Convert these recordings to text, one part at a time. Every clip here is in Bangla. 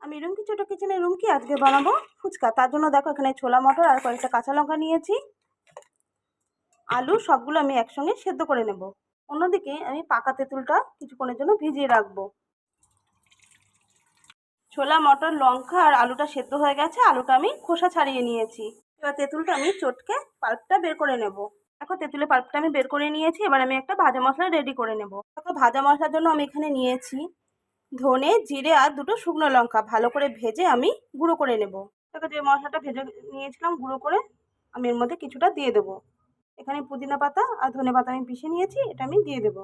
আমি রুমকি ছোটো কিচেনের রুমকি আজকে বানাবো ফুচকা। তার জন্য দেখো এখানে ছোলা মটর আর কয়েকটা কাঁচা লঙ্কা নিয়েছি, আলু সবগুলো আমি একসঙ্গে সেদ্ধ করে নেব। অন্যদিকে আমি পাকা তেঁতুলটা কিছুক্ষণের জন্য ভিজিয়ে রাখবো। ছোলা মটর লঙ্কা আর আলুটা সেদ্ধ হয়ে গেছে, আলুটা আমি খোসা ছাড়িয়ে নিয়েছি। এবার তেঁতুলটা আমি চটকে পাল্পটা বের করে নেব। দেখো তেঁতুলের পাল্পটা আমি বের করে নিয়েছি। এবার আমি একটা ভাজা মশলা রেডি করে নেব। দেখো ভাজা মশলার জন্য আমি এখানে নিয়েছি ধনে, জিরে আর দুটো শুকনো লঙ্কা ভালো করে ভেজে আমি গুঁড়ো করে নেব। দেখো যে মশলাটা ভেজে নিয়েছিলাম গুঁড়ো করে আমি এর মধ্যে কিছুটা দিয়ে দেবো। এখানে পুদিনা পাতা আর ধনে পাতা আমি পিষে নিয়েছি, এটা আমি দিয়ে দেবো।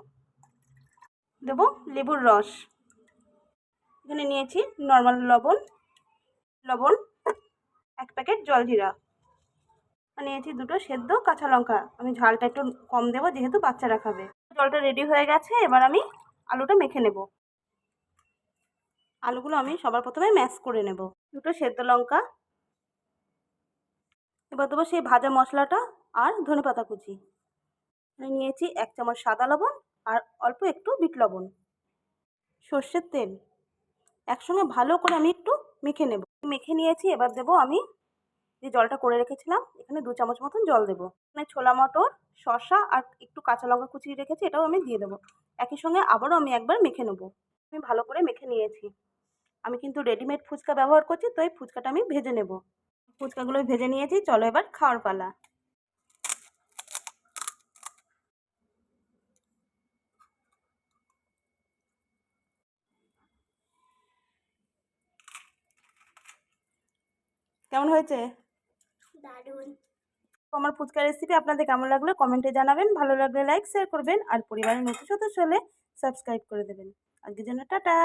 দেবো লেবুর রস। এখানে নিয়েছি নর্মাল লবণ 1 প্যাকেট জলজিরা, নিয়েছি দুটো সেদ্ধ কাঁচা লঙ্কা। আমি ঝালটা একটু কম দেবো যেহেতু বাচ্চারা খাবে। জলটা রেডি হয়ে গেছে, এবার আমি আলুটা মেখে নেব। আলুগুলো আমি সবার প্রথমে ম্যাশ করে নেব। দুটো সেদ্ধ লঙ্কা, এবার দেবো সেই ভাজা মশলাটা আর ধনেপাতা কুচি। নিয়েছি 1 চামচ সাদা লবণ আর অল্প একটু বিট লবণ, সর্ষের তেল। একসঙ্গে ভালো করে আমি একটু মেখে নেব। মেখে নিয়েছি, এবার দেবো আমি যে জলটা করে রেখেছিলাম, এখানে 2 চামচ মতন জল দেবো। এখানে ছোলা মটর, শসা আর একটু কাঁচা লঙ্কা কুচিয়ে রেখেছি, এটাও আমি দিয়ে দেবো। একই সঙ্গে আবারও আমি একবার মেখে নেব। আমি ভালো করে মেখে নিয়েছি। আমি কিন্তু রেডিমেড ফুচকা ব্যবহার করছি, তো এই ফুচকাটা আমি ভেজে নেব। ফুচকাগুলো ভেজে নিয়েছি, চলো এবার খাওয়ার পালা। কেমন হয়েছে? দারুণ। আমার ফুচকা রেসিপি আপনাদের কেমন লাগলো কমেন্টে জানাবেন। ভালো লাগলে লাইক শেয়ার করবেন আর পরিবারের নতুন সদস্য হলে সাবস্ক্রাইব করে দেবেন। আজকের জন্য টাটা।